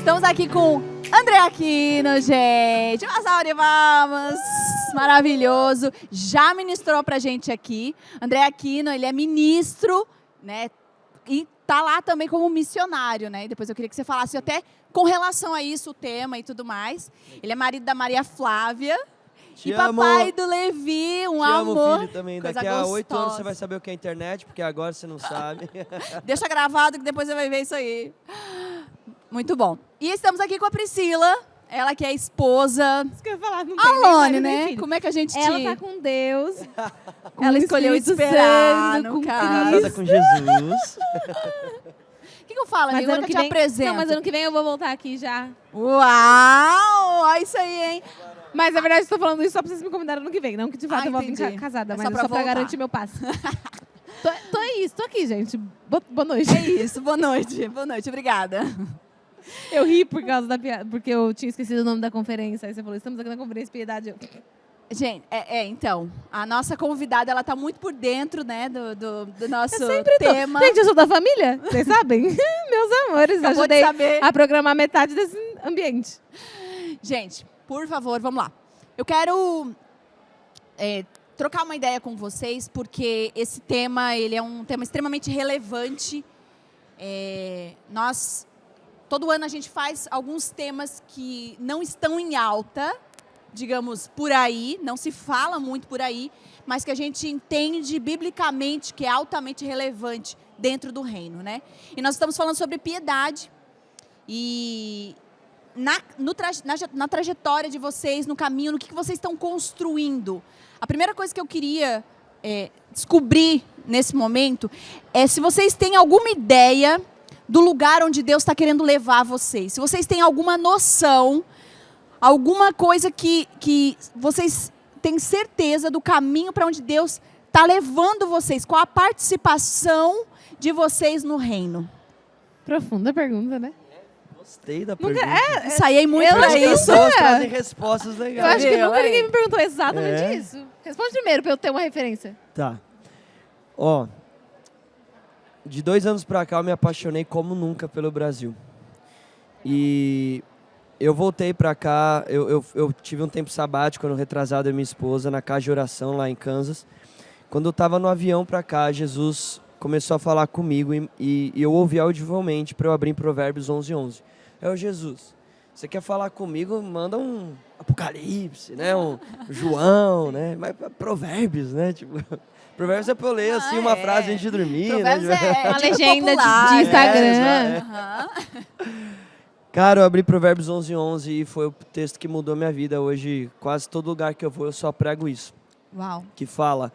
Estamos aqui com André Aquino, gente. Uma salva de palmas. Maravilhoso. Já ministrou pra gente aqui. André Aquino, ele é ministro, né? E tá lá também como missionário, né? E depois eu queria que você falasse até com relação a isso, o tema e tudo mais. Ele é marido da Maria Flávia. Te e amo. papai do Levi, um Te amor. amo, filho, também. Coisa Daqui a 8 anos gostosa. você vai saber o que é internet, porque agora você não sabe. Deixa gravado que depois você vai ver isso aí. Muito bom. E estamos aqui com a Priscila, ela que é esposa. Isso que eu ia falar, não tem nem Alone, marido, nem né? filho. Como é que a gente Ela tá com Deus. com Ela o escolheu Espírito esperar Santo, no com caso. Casada com Jesus. O que eu falo, amigo? Como é que eu te apresento? Não, mas ano que vem eu vou voltar aqui já. Uau! Olha isso aí, hein? Mas na verdade eu tô falando isso só pra vocês me convidarem ano que vem. Não que de fato eu vou vir entendi. casada, É mas só é pra só pra voltar. garantir meu passe. tô aqui, gente. Boa noite. É isso, boa noite. Boa noite, obrigada. Eu ri por causa da piada, porque eu tinha esquecido o nome da conferência. Aí você falou, estamos aqui na Conferência Piedade. Eu... Gente, então, a nossa convidada, ela tá muito por dentro, né, do nosso Eu sempre tô. tema. Gente, eu sou da família, vocês sabem? Meus amores, Acabou de ajudei saber. a programar metade desse ambiente. Gente, por favor, vamos lá. Eu quero trocar uma ideia com vocês, porque esse tema, ele é um tema extremamente relevante. Todo ano a gente faz alguns temas que não estão em alta, digamos, por aí, não se fala muito por aí, mas que a gente entende biblicamente que é altamente relevante dentro do reino, né? E nós estamos falando sobre piedade e na trajetória de vocês, no caminho, no que vocês estão construindo. A primeira coisa que eu queria descobrir nesse momento é se vocês têm alguma ideia do lugar onde Deus está querendo levar vocês. Se vocês têm alguma noção, alguma coisa que vocês têm certeza do caminho para onde Deus está levando vocês, qual a participação de vocês no reino. Profunda pergunta, né? Gostei da pergunta. Ensaiei muito eu para acho que isso. As pessoas trazem respostas Eu legais. acho que Viu, nunca hein? ninguém me perguntou exatamente É? isso. Responde primeiro pra eu ter uma referência. Tá. Ó, de 2 anos pra cá eu me apaixonei como nunca pelo Brasil. E eu voltei pra cá, eu tive um tempo sabático, ano retrasado, eu e minha esposa, na casa de oração lá em Kansas. Quando eu tava no avião pra cá, Jesus começou a falar comigo e eu ouvi audivelmente para eu abrir em Provérbios 11:11. Jesus, você quer falar comigo? Manda um Apocalipse, né? Um João, né? Mas Provérbios, né? Tipo, Provérbios é pra eu ler assim uma frase antes de dormir, Provérbios né? Uma tipo legenda popular, de né? Instagram. Aham. Cara, eu abri Provérbios 11:11 e foi o texto que mudou minha vida. Hoje, quase todo lugar que eu vou, eu só prego isso. Uau. Que fala,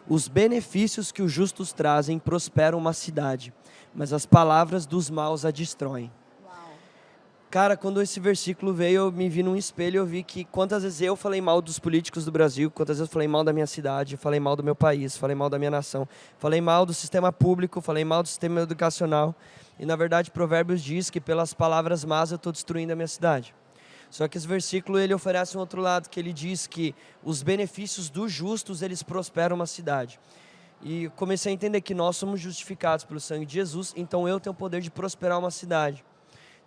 os benefícios que os justos trazem prosperam uma cidade, mas as palavras dos maus a destroem. Cara, quando esse versículo veio, eu me vi num espelho e eu vi que quantas vezes eu falei mal dos políticos do Brasil, quantas vezes eu falei mal da minha cidade, falei mal do meu país, falei mal da minha nação, falei mal do sistema público, falei mal do sistema educacional. E, na verdade, Provérbios diz que pelas palavras más eu estou destruindo a minha cidade. Só que esse versículo, ele oferece um outro lado, que ele diz que os benefícios dos justos, eles prosperam uma cidade. E comecei a entender que nós somos justificados pelo sangue de Jesus, então eu tenho o poder de prosperar uma cidade.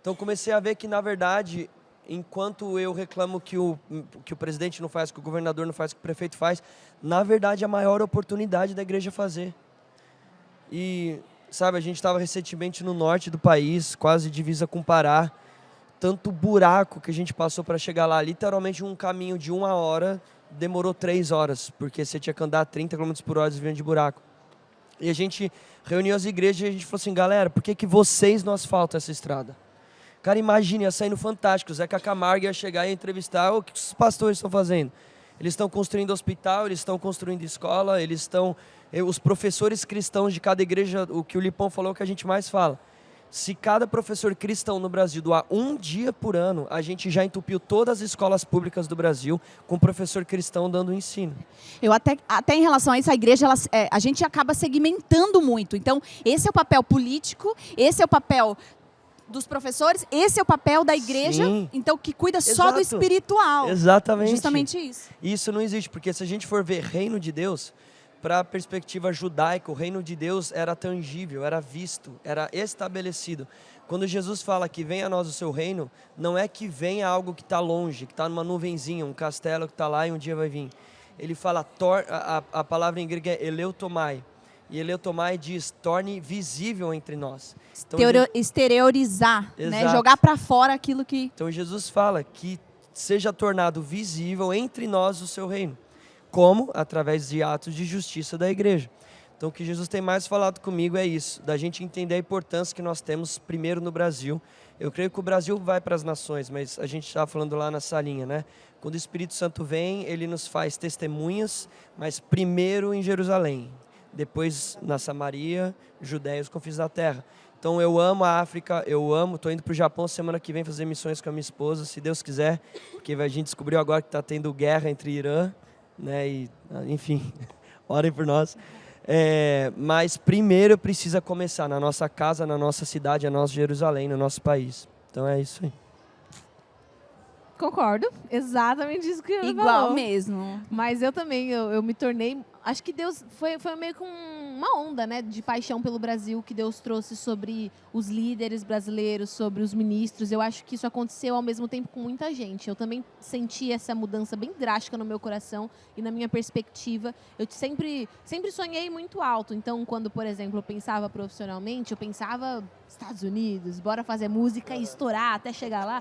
Então comecei a ver que, na verdade, enquanto eu reclamo que o presidente não faz, que o governador não faz, que o prefeito faz, na verdade, é a maior oportunidade da igreja fazer. E, sabe, a gente estava recentemente no norte do país, quase divisa com o Pará, tanto buraco que a gente passou para chegar lá, literalmente um caminho de 1 hora, demorou 3 horas, porque você tinha que andar 30 km por hora desviando de buraco. E a gente reuniu as igrejas e a gente falou assim, galera, por que vocês não asfaltam essa estrada? Cara, imagine, ia sair no Fantástico, o Zeca Camargo ia chegar e ia entrevistar, o que os pastores estão fazendo? Eles estão construindo hospital, eles estão construindo escola, os professores cristãos de cada igreja, o que o Lipão falou que a gente mais fala. Se cada professor cristão no Brasil doar 1 dia por ano, a gente já entupiu todas as escolas públicas do Brasil com professor cristão dando ensino. Eu até em relação a isso, a igreja, a gente acaba segmentando muito. Então, esse é o papel político, esse é o papel dos professores, esse é o papel da igreja, Sim. então que cuida só do Exato. espiritual. Exatamente. Justamente isso. Isso não existe, porque se a gente for ver reino de Deus, para a perspectiva judaica, o reino de Deus era tangível, era visto, era estabelecido. Quando Jesus fala que venha a nós o seu reino, não é que venha algo que está longe, que está numa nuvenzinha, um castelo que está lá e um dia vai vir. Ele fala, a palavra em grego é eleutomai. E eleutomai diz, torne visível entre nós. Então, Exteriorizar, né? Exato. Jogar para fora aquilo que... Então Jesus fala que seja tornado visível entre nós o seu reino. Como? Através de atos de justiça da igreja. Então o que Jesus tem mais falado comigo é isso, da gente entender a importância que nós temos primeiro no Brasil. Eu creio que o Brasil vai para as nações, mas a gente estava falando lá na salinha, né? Quando o Espírito Santo vem, ele nos faz testemunhas, mas primeiro em Jerusalém, depois na Samaria, Judéia e os confins da terra. Então eu amo a África, estou indo para o Japão semana que vem fazer missões com a minha esposa, se Deus quiser, porque a gente descobriu agora que está tendo guerra entre Irã, né? E, enfim, orem por nós. Mas primeiro precisa começar na nossa casa, na nossa cidade, na nossa Jerusalém, no nosso país. Então é isso aí. Concordo, exatamente isso que eu Igual falou. mesmo. Mas eu também, eu me tornei... Acho que Deus foi meio que uma onda, né, de paixão pelo Brasil que Deus trouxe sobre os líderes brasileiros, sobre os ministros. Eu acho que isso aconteceu ao mesmo tempo com muita gente. Eu também senti essa mudança bem drástica no meu coração e na minha perspectiva. Eu sempre sonhei muito alto. Então, quando, por exemplo, eu pensava profissionalmente, eu pensava Estados Unidos, bora fazer música e estourar até chegar lá.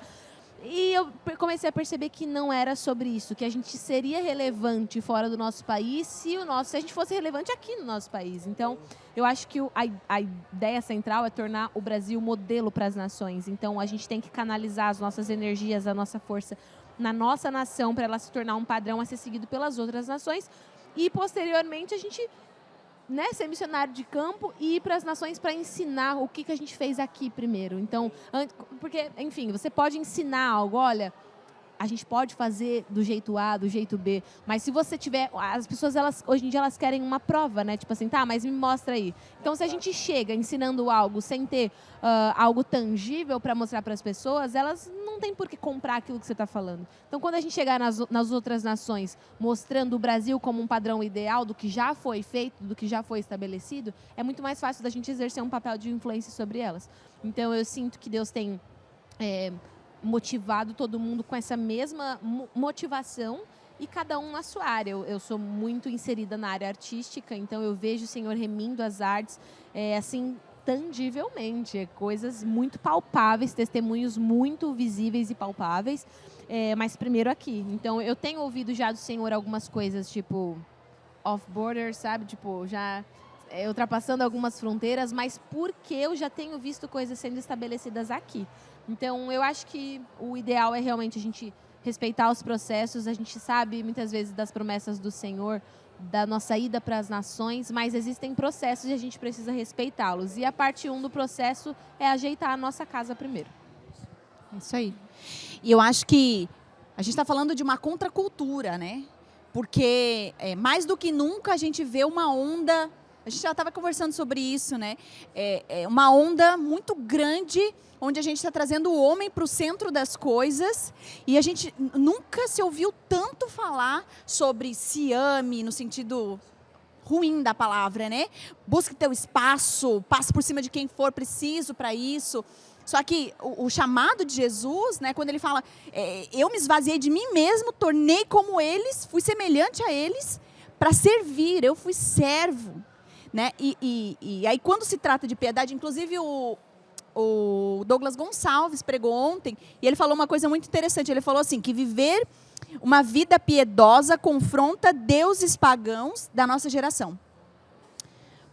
E eu comecei a perceber que não era sobre isso, que a gente seria relevante fora do nosso país se a gente fosse relevante aqui no nosso país. Então, eu acho que a ideia central é tornar o Brasil modelo para as nações. Então, a gente tem que canalizar as nossas energias, a nossa força na nossa nação para ela se tornar um padrão a ser seguido pelas outras nações. E, posteriormente, a gente... né, ser missionário de campo e ir para as nações para ensinar o que a gente fez aqui primeiro. Então, porque, enfim, você pode ensinar algo, olha, a gente pode fazer do jeito A, do jeito B, mas se você tiver... As pessoas, hoje em dia, elas querem uma prova, né? Tipo assim, tá, mas me mostra aí. Então, se a gente chega ensinando algo sem ter algo tangível para mostrar para as pessoas, elas não têm por que comprar aquilo que você está falando. Então, quando a gente chegar nas outras nações, mostrando o Brasil como um padrão ideal do que já foi feito, do que já foi estabelecido, é muito mais fácil da gente exercer um papel de influência sobre elas. Então, eu sinto que Deus tem... motivado todo mundo com essa mesma motivação e cada um na sua área. Eu sou muito inserida na área artística, então eu vejo o Senhor remindo as artes assim, tangivelmente, coisas muito palpáveis, testemunhos muito visíveis e palpáveis, mas primeiro aqui. Então eu tenho ouvido já do Senhor algumas coisas tipo off-border, sabe? Tipo, já... ultrapassando algumas fronteiras, mas porque eu já tenho visto coisas sendo estabelecidas aqui. Então, eu acho que o ideal é realmente a gente respeitar os processos. A gente sabe, muitas vezes, das promessas do Senhor, da nossa ida para as nações, mas existem processos e a gente precisa respeitá-los. E a parte 1 do processo é ajeitar a nossa casa primeiro. Isso aí. E eu acho que a gente está falando de uma contracultura, né? Porque, mais do que nunca, a gente vê uma onda... A gente já estava conversando sobre isso, né? Uma onda muito grande, onde a gente está trazendo o homem para o centro das coisas. E a gente nunca se ouviu tanto falar sobre se ame, no sentido ruim da palavra, né? Busque teu espaço, passe por cima de quem for preciso para isso. Só que o chamado de Jesus, né, quando ele fala, eu me esvaziei de mim mesmo, tornei como eles, fui semelhante a eles para servir, eu fui servo. Né? E aí, quando se trata de piedade, inclusive o Douglas Gonçalves pregou ontem, e ele falou uma coisa muito interessante. Ele falou assim, que viver uma vida piedosa confronta deuses pagãos da nossa geração.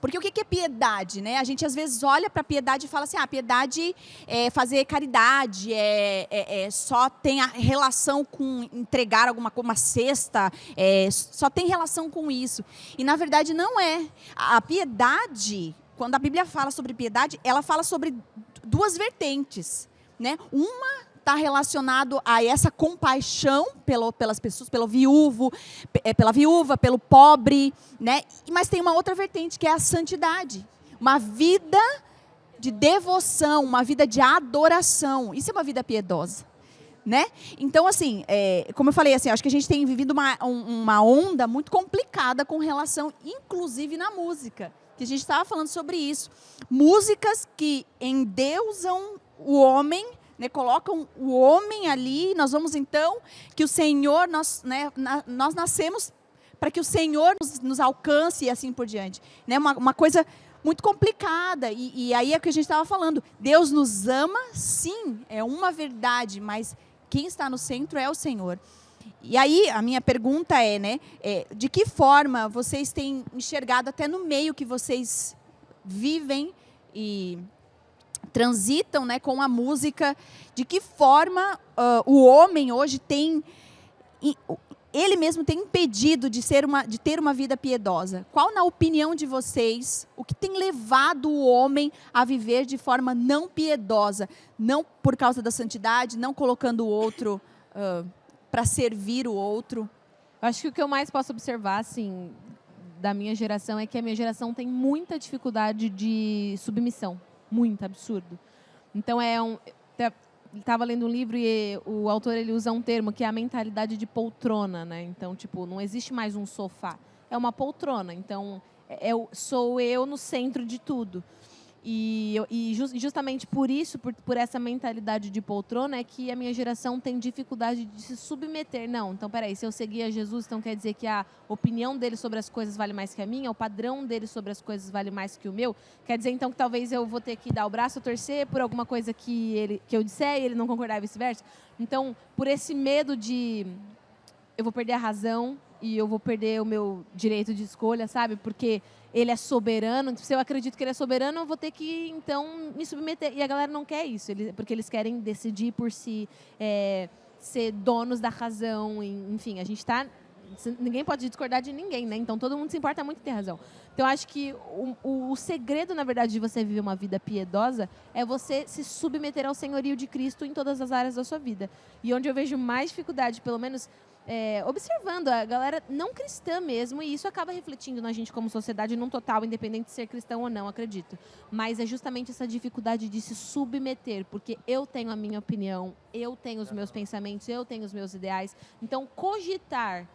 Porque o que é piedade, né? A gente às vezes olha para a piedade e fala assim, piedade é fazer caridade, só tem a relação com entregar uma cesta, só tem relação com isso. E na verdade não é. A piedade, quando a Bíblia fala sobre piedade, ela fala sobre duas vertentes, né? Uma está relacionado a essa compaixão pelas pessoas, pela viúva, pelo pobre, né? Mas tem uma outra vertente, que é a santidade. Uma vida de devoção, uma vida de adoração. Isso é uma vida piedosa, né? Então, assim, como eu falei, assim, acho que a gente tem vivido uma onda muito complicada com relação, inclusive na música, que a gente estava falando sobre isso. Músicas que endeusam o homem, né, colocam o homem ali, nós vamos então, que o Senhor, nós nascemos para que o Senhor nos alcance e assim por diante. Né? Uma coisa muito complicada, e aí é o que a gente estava falando, Deus nos ama, sim, é uma verdade, mas quem está no centro é o Senhor. E aí, a minha pergunta é, né, de que forma vocês têm enxergado, até no meio que vocês vivem e transitam, né, com a música, de que forma o homem hoje tem, ele mesmo tem impedido de ter uma vida piedosa? Qual, na opinião de vocês, o que tem levado o homem a viver de forma não piedosa? Não por causa da santidade, não colocando o outro para servir o outro? Eu acho que o que eu mais posso observar, assim, da minha geração é que a minha geração tem muita dificuldade de submissão. Muito absurdo. Então, estava lendo um livro e o autor ele usa um termo que é a mentalidade de poltrona, né? Então, tipo, não existe mais um sofá. É uma poltrona. Então, sou eu no centro de tudo. E justamente por isso, por essa mentalidade de poltrona, é que a minha geração tem dificuldade de se submeter. Não, então peraí, se eu seguir a Jesus, então quer dizer que a opinião dele sobre as coisas vale mais que a minha, o padrão dele sobre as coisas vale mais que o meu? Quer dizer então que talvez eu vou ter que dar o braço a torcer por alguma coisa que eu disser e ele não concordar e vice-versa? Então, por esse medo de eu vou perder a razão e eu vou perder o meu direito de escolha, sabe? Porque ele é soberano. Se eu acredito que ele é soberano, eu vou ter que, então, me submeter. E a galera não quer isso, porque eles querem decidir por si, ser donos da razão. Enfim, a gente está... Ninguém pode discordar de ninguém, né? Então, todo mundo se importa muito em ter razão. Então, eu acho que o segredo, na verdade, de você viver uma vida piedosa é você se submeter ao senhorio de Cristo em todas as áreas da sua vida. E onde eu vejo mais dificuldade, pelo menos... observando a galera não cristã mesmo, e isso acaba refletindo na gente como sociedade num total, independente de ser cristão ou não, acredito. Mas é justamente essa dificuldade de se submeter, porque eu tenho a minha opinião, eu tenho os meus pensamentos, eu tenho os meus ideais. Então, cogitar,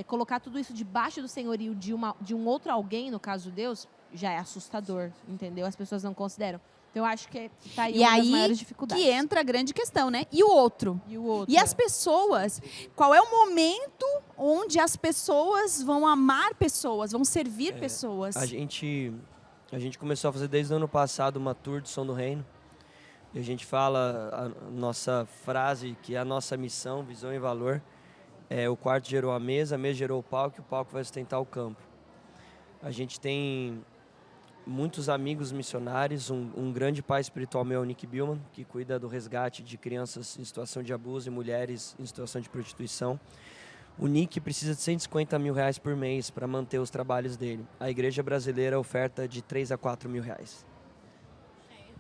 colocar tudo isso debaixo do senhorio de um outro alguém, no caso Deus, já é assustador, entendeu? As pessoas não consideram. Então, eu acho que está aí uma das maiores dificuldades. Que entra a grande questão, né? E o outro? E as pessoas? Qual é o momento onde as pessoas vão amar pessoas, vão servir pessoas? A gente começou a fazer desde o ano passado uma tour do Som do Reino. E a gente fala a nossa frase, que é a nossa missão, visão e valor. O quarto gerou a mesa gerou o palco vai sustentar o campo. A gente tem muitos amigos missionários, um grande pai espiritual meu é o Nick Billman, que cuida do resgate de crianças em situação de abuso e mulheres em situação de prostituição. O Nick precisa de R$150 mil por mês para manter os trabalhos dele. A igreja brasileira oferta de R$3 a R$4 mil.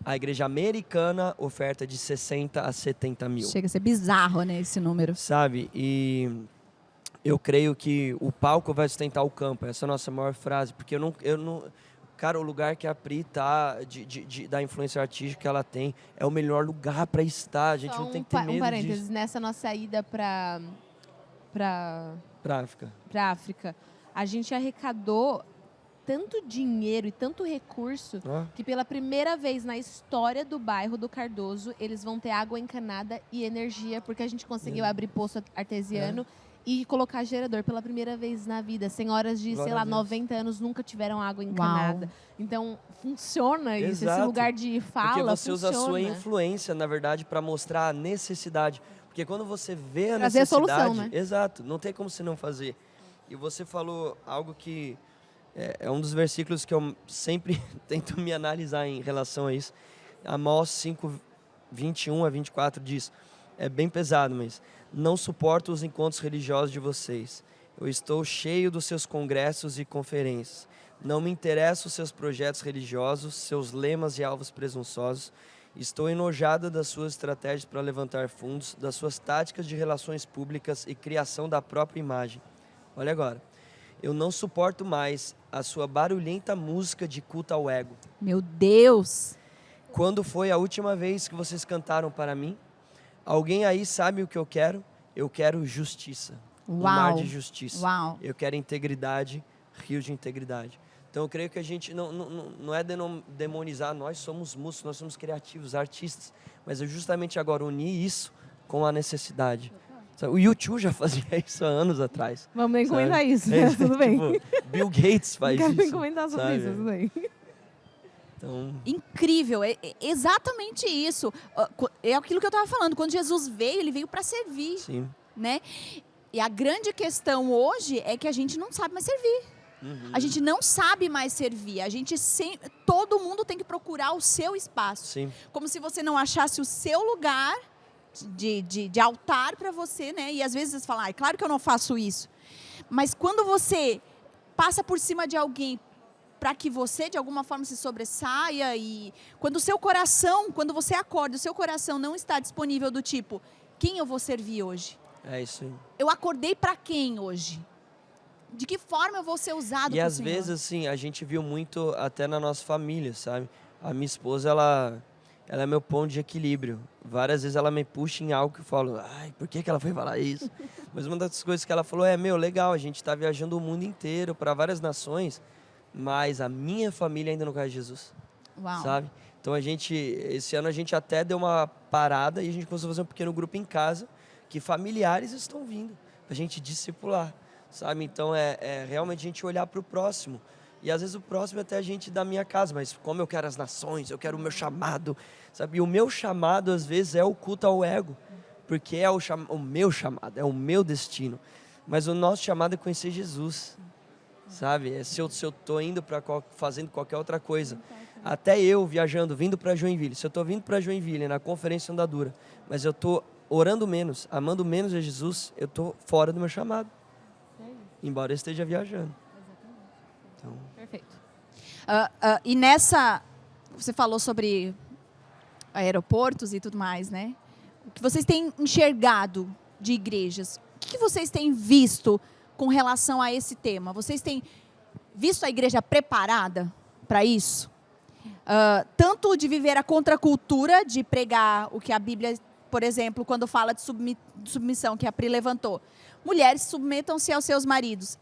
A igreja americana oferta de 60 a 70 mil. Chega a ser bizarro, né, esse número. Sabe? E eu creio que o palco vai sustentar o campo. Essa é a nossa maior frase. Porque eu não cara, o lugar que a Pri tá, da influência artística que ela tem, é o melhor lugar para estar. A gente não tem que ter medo parênteses, disso. Nessa nossa ida para África, a gente arrecadou tanto dinheiro e tanto recurso que pela primeira vez na história do bairro do Cardoso, eles vão ter água encanada e energia, porque a gente conseguiu abrir poço artesiano e colocar gerador pela primeira vez na vida. Senhoras de, sei lá, 90 anos nunca tiveram água encanada. Uau. Então, funciona isso, esse lugar de fala, porque você usa a sua influência, na verdade, para mostrar a necessidade. Porque quando você vê a necessidade... solução, né? Exato, não tem como você não fazer. E você falou algo que é um dos versículos que eu sempre tento me analisar em relação a isso. Amós 5, 21 a 24 diz, é bem pesado, mas... Não suporto os encontros religiosos de vocês. Eu estou cheio dos seus congressos e conferências. Não me interessam os seus projetos religiosos, seus lemas e alvos presunçosos. Estou enojada das suas estratégias para levantar fundos, das suas táticas de relações públicas e criação da própria imagem. Olha agora. Eu não suporto mais a sua barulhenta música de culto ao ego. Meu Deus! Quando foi a última vez que vocês cantaram para mim? Alguém aí sabe o que eu quero? Eu quero justiça. Um mar de justiça. Uau. Eu quero integridade, rios de integridade. Então eu creio que a gente não é demonizar, nós somos músicos, nós somos criativos, artistas, mas é justamente agora unir isso com a necessidade. O U2 já fazia isso há anos atrás. Vamos nem sabe? comentar isso, mas tudo bem. Tipo, Bill Gates faz Não quero nem isso. comentar sobre sabe? isso, tudo bem. Então, Incrível, é exatamente isso. É aquilo que eu estava falando, quando Jesus veio, ele veio para servir, sim. né? E a grande questão hoje é que a gente não sabe mais servir. A gente não sabe mais servir. Todo mundo tem que procurar o seu espaço. Sim. Como se você não achasse o seu lugar de altar para você, né? E às vezes você fala, claro que eu não faço isso. Mas quando você passa por cima de alguém para que você, de alguma forma, se sobressaia e quando o seu coração, quando você acorda, o seu coração não está disponível do tipo, quem eu vou servir hoje? É isso aí. Eu acordei para quem hoje? De que forma eu vou ser usado E pelo às Senhor? vezes, assim, a gente viu muito até na nossa família, sabe? A minha esposa, ela é meu ponto de equilíbrio. Várias vezes ela me puxa em algo que eu falo, por que ela foi falar isso? Mas uma das coisas que ela falou é, legal, a gente está viajando o mundo inteiro para várias nações, mas a minha família ainda não conhece Jesus, Uau. sabe? Então esse ano a gente até deu uma parada e a gente começou a fazer um pequeno grupo em casa, que familiares estão vindo, para a gente discipular, sabe? Então é realmente a gente olhar para o próximo. E às vezes o próximo é até a gente da minha casa, mas como eu quero as nações, eu quero o meu chamado, sabe? E o meu chamado às vezes é o culto ao ego, porque é o meu chamado, é o meu destino. Mas o nosso chamado é conhecer Jesus, sabe? Se eu estou indo para fazendo qualquer outra coisa, até eu viajando, vindo para Joinville, se eu estou vindo para Joinville na conferência Andadura, mas eu estou orando menos, amando menos a Jesus, eu estou fora do meu chamado, embora eu esteja viajando. Então, Perfeito. E você falou sobre aeroportos e tudo mais, né? O que vocês têm enxergado de igrejas? O que vocês têm visto com relação a esse tema? Vocês têm visto a igreja preparada para isso? Tanto de viver a contracultura, de pregar o que a Bíblia, por exemplo, quando fala de submissão, que a Pri levantou. Mulheres, submetam-se aos seus maridos.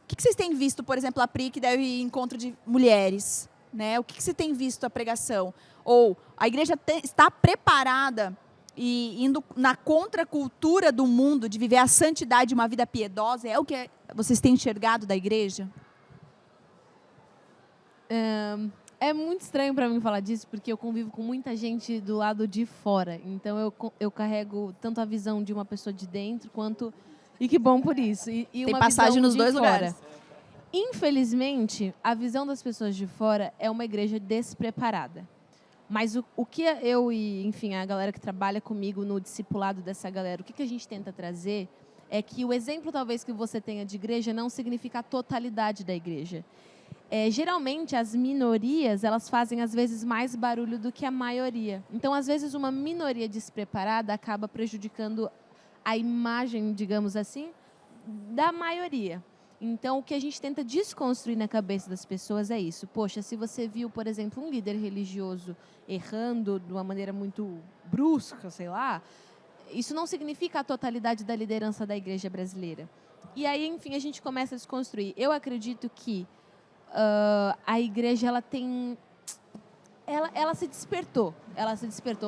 O que vocês têm visto, por exemplo, a Pri, que deve ir em encontro de mulheres? Né? O que você tem visto a pregação? Ou a igreja está preparada e indo na contracultura do mundo, de viver a santidade de uma vida piedosa? É o que vocês têm enxergado da igreja? É muito estranho para mim falar disso, porque eu convivo com muita gente do lado de fora. Então eu carrego tanto a visão de uma pessoa de dentro quanto... E que bom por isso. E Tem uma passagem visão nos de dois fora. lugares. Infelizmente, a visão das pessoas de fora é uma igreja despreparada. Mas o que eu e, enfim, a galera que trabalha comigo no discipulado dessa galera, o que a gente tenta trazer é que o exemplo, talvez, que você tenha de igreja não significa a totalidade da igreja. Geralmente, as minorias, elas fazem, às vezes, mais barulho do que a maioria. Então, às vezes, uma minoria despreparada acaba prejudicando a imagem, digamos assim, da maioria. Então, o que a gente tenta desconstruir na cabeça das pessoas é isso. Poxa, se você viu, por exemplo, um líder religioso errando de uma maneira muito brusca, sei lá, isso não significa a totalidade da liderança da igreja brasileira. E aí, enfim, a gente começa a desconstruir. Eu acredito que a igreja, ela se despertou,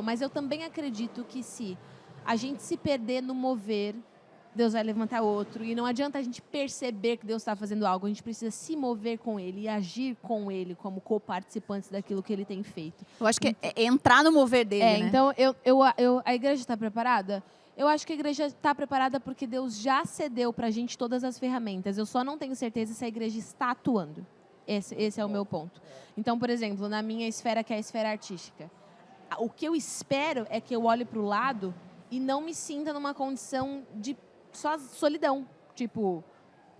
mas eu também acredito que se a gente se perder no mover, Deus vai levantar outro. E não adianta a gente perceber que Deus está fazendo algo. A gente precisa se mover com Ele e agir com Ele como co-participantes daquilo que Ele tem feito. Eu acho que é entrar no mover dele, né? Então, a igreja está preparada? Eu acho que a igreja está preparada porque Deus já cedeu para a gente todas as ferramentas. Eu só não tenho certeza se a igreja está atuando. Esse é o meu ponto. Então, por exemplo, na minha esfera, que é a esfera artística, o que eu espero é que eu olhe para o lado e não me sinta numa condição de solidão. Tipo,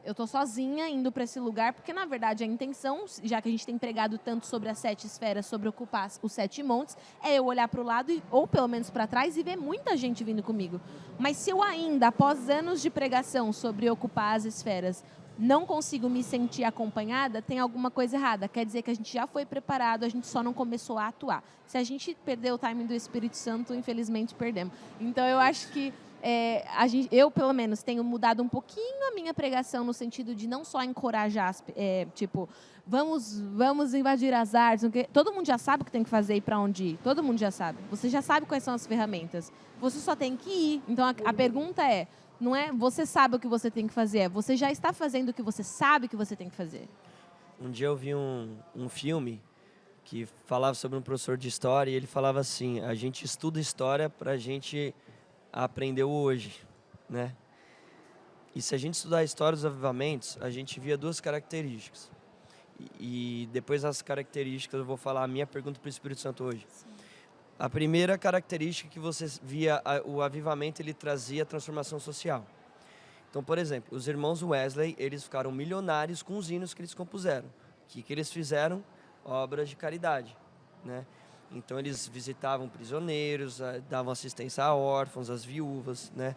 eu tô sozinha indo para esse lugar, porque, na verdade, a intenção, já que a gente tem pregado tanto sobre as 7 esferas, sobre ocupar os 7 montes, é eu olhar para o lado, ou pelo menos para trás, e ver muita gente vindo comigo. Mas se eu ainda, após anos de pregação sobre ocupar as esferas, não consigo me sentir acompanhada, tem alguma coisa errada. Quer dizer que a gente já foi preparado, a gente só não começou a atuar. Se a gente perder o timing do Espírito Santo, infelizmente perdemos. Então, eu acho que eu, pelo menos, tenho mudado um pouquinho a minha pregação no sentido de não só encorajar, tipo, vamos invadir as artes. Todo mundo já sabe o que tem que fazer e para onde ir. Todo mundo já sabe. Você já sabe quais são as ferramentas. Você só tem que ir. Então, a pergunta não é você sabe o que você tem que fazer, você já está fazendo o que você sabe que você tem que fazer. Um dia eu vi um filme que falava sobre um professor de história e ele falava assim, a gente estuda história para a gente aprender o hoje, né? E se a gente estudar a história dos avivamentos, a gente via duas características. E depois das características eu vou falar a minha pergunta para o Espírito Santo hoje. Sim. A primeira característica que você via, o avivamento, ele trazia transformação social. Então, por exemplo, os irmãos Wesley, eles ficaram milionários com os hinos que eles compuseram. O que eles fizeram? Obras de caridade, né? Então, eles visitavam prisioneiros, davam assistência a órfãos, às viúvas, né?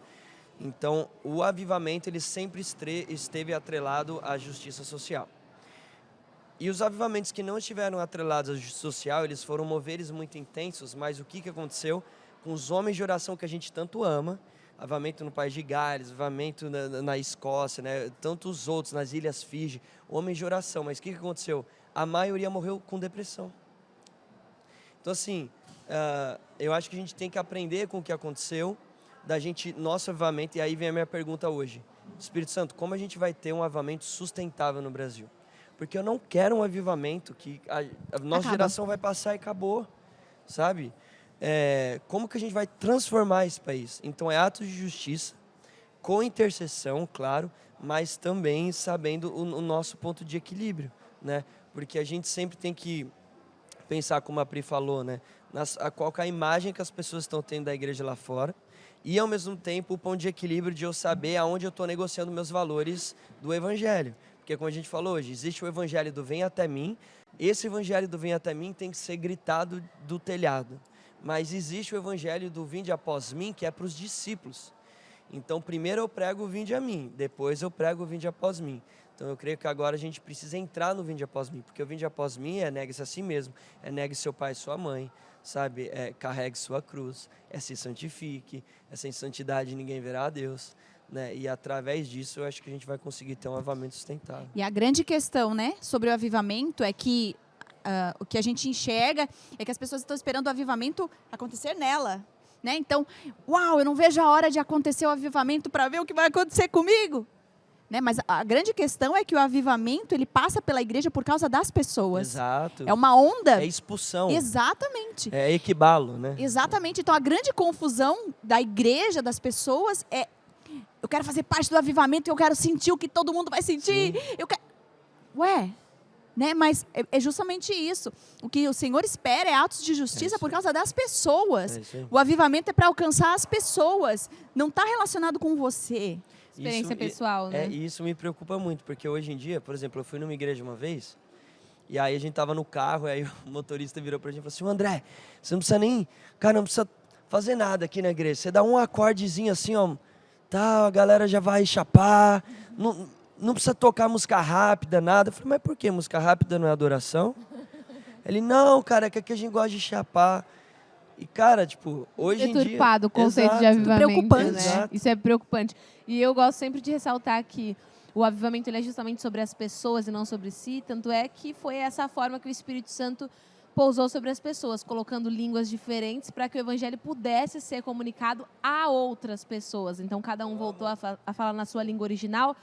Então, o avivamento, ele sempre esteve atrelado à justiça social. E os avivamentos que não estiveram atrelados à justiça social, eles foram moveres muito intensos, mas o que aconteceu com os homens de oração que a gente tanto ama, avivamento no País de Gales, avivamento na Escócia, né? Tantos outros, nas Ilhas Fiji, homens de oração, mas o que aconteceu? A maioria morreu com depressão. Então, assim, eu acho que a gente tem que aprender com o que aconteceu, nosso avivamento, e aí vem a minha pergunta hoje. Espírito Santo, como a gente vai ter um avivamento sustentável no Brasil? Porque eu não quero um avivamento que a nossa geração vai passar e acabou, sabe? Como que a gente vai transformar esse país? Então, é atos de justiça, com intercessão, claro, mas também sabendo o nosso ponto de equilíbrio, né? Porque a gente sempre tem que pensar, como a Pri falou, né? Qual que é a imagem que as pessoas estão tendo da igreja lá fora e, ao mesmo tempo, o ponto de equilíbrio de eu saber aonde eu estou negociando meus valores do evangelho. Porque, como a gente falou hoje, existe o evangelho do vem até mim, esse evangelho do vem até mim tem que ser gritado do telhado. Mas existe o evangelho do vinde após mim, que é para os discípulos. Então, primeiro eu prego o vinde a mim, depois eu prego o vinde após mim. Então, eu creio que agora a gente precisa entrar no vinde após mim, porque o vinde após mim negue-se a si mesmo, negue seu pai e sua mãe, sabe? Carregue sua cruz, se santifique, sem santidade ninguém verá a Deus. Né? E através disso eu acho que a gente vai conseguir ter um avivamento sustentável. E a grande questão, né, sobre o avivamento é que o que a gente enxerga é que as pessoas estão esperando o avivamento acontecer nela, né? Então, eu não vejo a hora de acontecer o avivamento para ver o que vai acontecer comigo, né? Mas a grande questão é que o avivamento ele passa pela igreja por causa das pessoas. Exato. É uma onda. É expulsão. Exatamente. É equibalo, né? Exatamente. Então, a grande confusão da igreja, das pessoas, eu quero fazer parte do avivamento e eu quero sentir o que todo mundo vai sentir. Né? Mas é justamente isso. O que o Senhor espera é atos de justiça por causa das pessoas. O avivamento é para alcançar as pessoas. Não está relacionado com você. Experiência pessoal, né? E isso me preocupa muito, porque hoje em dia, por exemplo, eu fui numa igreja uma vez, e aí a gente tava no carro, e aí o motorista virou pra gente e falou assim, André, você não precisa não precisa fazer nada aqui na igreja. Você dá um acordezinho assim, ó, tá, a galera já vai chapar, não precisa tocar música rápida, nada. Eu falei, mas por que música rápida não é adoração? Ele, não, cara, é que aqui a gente gosta de chapar. E, cara, tipo, hoje em dia... Deturpado o conceito de avivamento, preocupante, né? Exato. Isso é preocupante. E eu gosto sempre de ressaltar que o avivamento ele é justamente sobre as pessoas e não sobre si, tanto é que foi essa forma que o Espírito Santo pousou sobre as pessoas, colocando línguas diferentes para que o evangelho pudesse ser comunicado a outras pessoas. Então, cada um voltou a falar na sua língua original,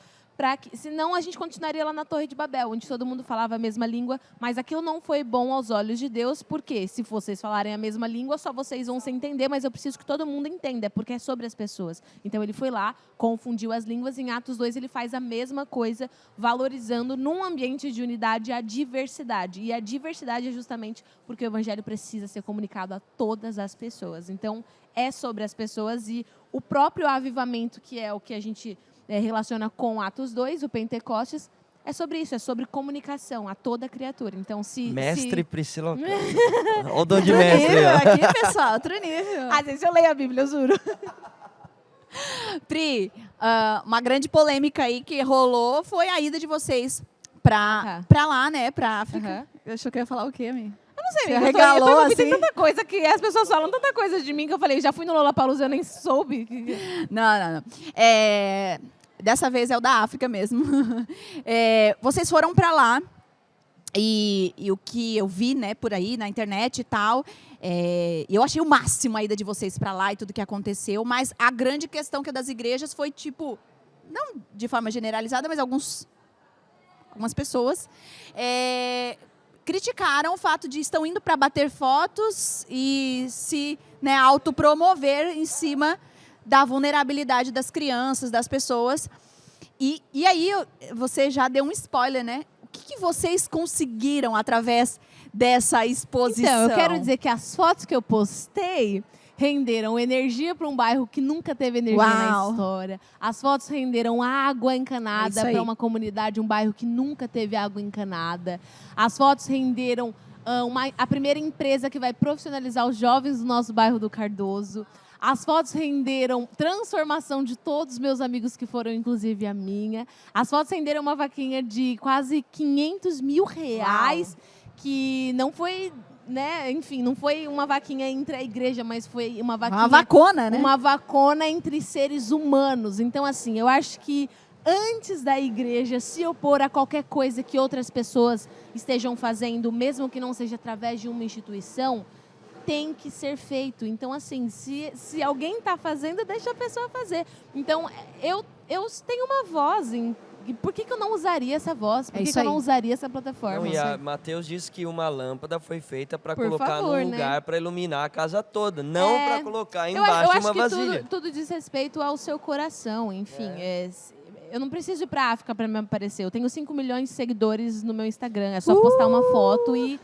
senão a gente continuaria lá na Torre de Babel, onde todo mundo falava a mesma língua, mas aquilo não foi bom aos olhos de Deus, porque se vocês falarem a mesma língua, só vocês vão se entender, mas eu preciso que todo mundo entenda, porque é sobre as pessoas. Então ele foi lá, confundiu as línguas, em Atos 2 ele faz a mesma coisa, valorizando num ambiente de unidade a diversidade. E a diversidade é justamente porque o evangelho precisa ser comunicado a todas as pessoas. Então é sobre as pessoas e o próprio avivamento, que é o que a gente relaciona com Atos 2, o Pentecostes, é sobre isso, é sobre comunicação a toda criatura. Então, Mestre Priscila. Olha o dom de mestre. Nível, aqui, pessoal, outro nível. Às vezes eu leio a Bíblia, eu juro. Pri, uma grande polêmica aí que rolou foi a ida de vocês pra lá, né, pra África. Eu achei que eu ia falar o quê, amiga? não sei, Você amiga. regalou, Eu tô envolvida assim? em tanta coisa que as pessoas falam tanta coisa de mim que eu falei, já fui no Lollapalooza, eu nem soube. Não. Dessa vez é o da África mesmo. Vocês foram para lá e o que eu vi, né, por aí na internet e tal, eu achei o máximo a ida de vocês para lá e tudo que aconteceu, mas a grande questão que é das igrejas foi tipo, não de forma generalizada, mas algumas pessoas criticaram o fato de estão indo para bater fotos e se, né, autopromover em cima da vulnerabilidade das crianças, das pessoas. E aí, você já deu um spoiler, né? O que vocês conseguiram através dessa exposição? Então, eu quero dizer que as fotos que eu postei renderam energia para um bairro que nunca teve energia na história. As fotos renderam água encanada para uma comunidade, um bairro que nunca teve água encanada. As fotos renderam a primeira empresa que vai profissionalizar os jovens do nosso bairro do Cardoso. As fotos renderam transformação de todos os meus amigos, que foram inclusive a minha. As fotos renderam uma vaquinha de quase 500 mil reais, que não foi... né? Enfim, não foi uma vaquinha entre a igreja, mas foi uma vaquinha... Uma vacona, né? Uma vacona entre seres humanos. Então, assim, eu acho que antes da igreja se opor a qualquer coisa que outras pessoas estejam fazendo, mesmo que não seja através de uma instituição, tem que ser feito. Então, assim, se alguém está fazendo, deixa a pessoa fazer. Então, eu tenho uma voz em... Por que eu não usaria essa voz? Por que eu não usaria essa plataforma? Não, e a Mateus disse que uma lâmpada foi feita para colocar num lugar para iluminar a casa toda, não para colocar embaixo uma vasilha. Eu acho que tudo diz respeito ao seu coração, enfim. Eu não preciso ir para a África para me aparecer. Eu tenho 5 milhões de seguidores no meu Instagram. É só postar uma foto e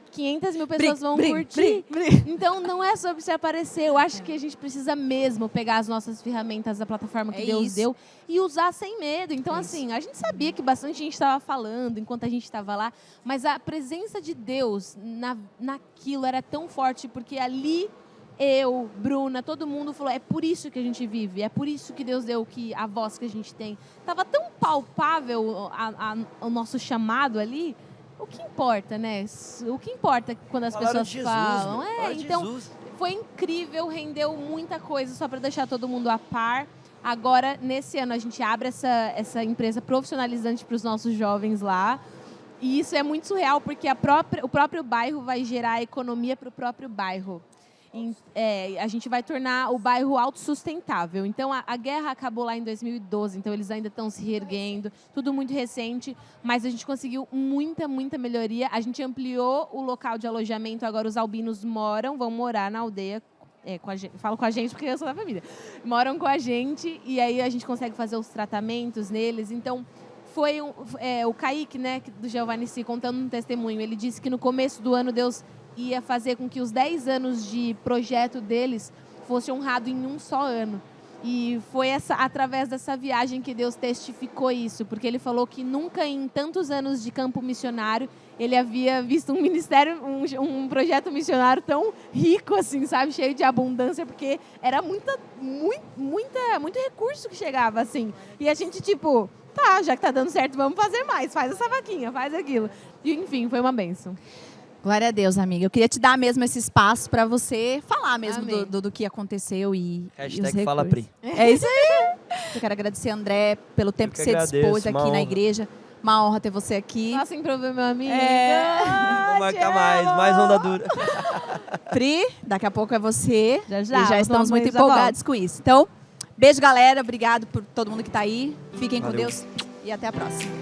500 mil pessoas vão curtir. Então, não é sobre se aparecer. Eu acho que a gente precisa mesmo pegar as nossas ferramentas da plataforma que Deus deu e usar sem medo. Então, assim, a gente sabia que bastante gente estava falando enquanto a gente estava lá, mas a presença de Deus naquilo era tão forte, porque ali eu, Bruna, todo mundo falou, é por isso que a gente vive, é por isso que Deus deu a voz que a gente tem. Tava tão palpável o nosso chamado ali. O que importa, né? O que importa quando as pessoas falam. Então, foi incrível, rendeu muita coisa só para deixar todo mundo a par. Agora, nesse ano, a gente abre essa empresa profissionalizante para os nossos jovens lá. E isso é muito surreal, porque o próprio bairro vai gerar economia para o próprio bairro. A gente vai tornar o bairro autossustentável. Então, a guerra acabou lá em 2012, então eles ainda estão se reerguendo, tudo muito recente, mas a gente conseguiu muita melhoria. A gente ampliou o local de alojamento, agora os albinos vão morar na aldeia, falo com a gente porque eu sou da família, moram com a gente e aí a gente consegue fazer os tratamentos neles. Então, foi o Kaique, né, do Giovanni Si, contando um testemunho, ele disse que no começo do ano Deus ia fazer com que os 10 anos de projeto deles fosse honrado em um só ano. E foi através dessa viagem que Deus testificou isso, porque ele falou que nunca em tantos anos de campo missionário ele havia visto um ministério, um projeto missionário tão rico assim, sabe, cheio de abundância, porque era muito recurso que chegava assim. E a gente tipo, já que tá dando certo, vamos fazer mais, faz essa vaquinha, faz aquilo. E enfim, foi uma bênção. Glória a Deus, amiga. Eu queria te dar mesmo esse espaço para você falar mesmo do que aconteceu e Hashtag Fala Pri. É isso aí. Eu quero agradecer, André, pelo tempo que você dispôs aqui na igreja. Uma honra ter você aqui. Nossa, sem problema, meu amigo. Vou marcar mais onda dura. Pri, daqui a pouco é você. Já. E já estamos muito empolgados com isso. Então, beijo, galera. Obrigado por todo mundo que está aí. Fiquem com Deus e até a próxima.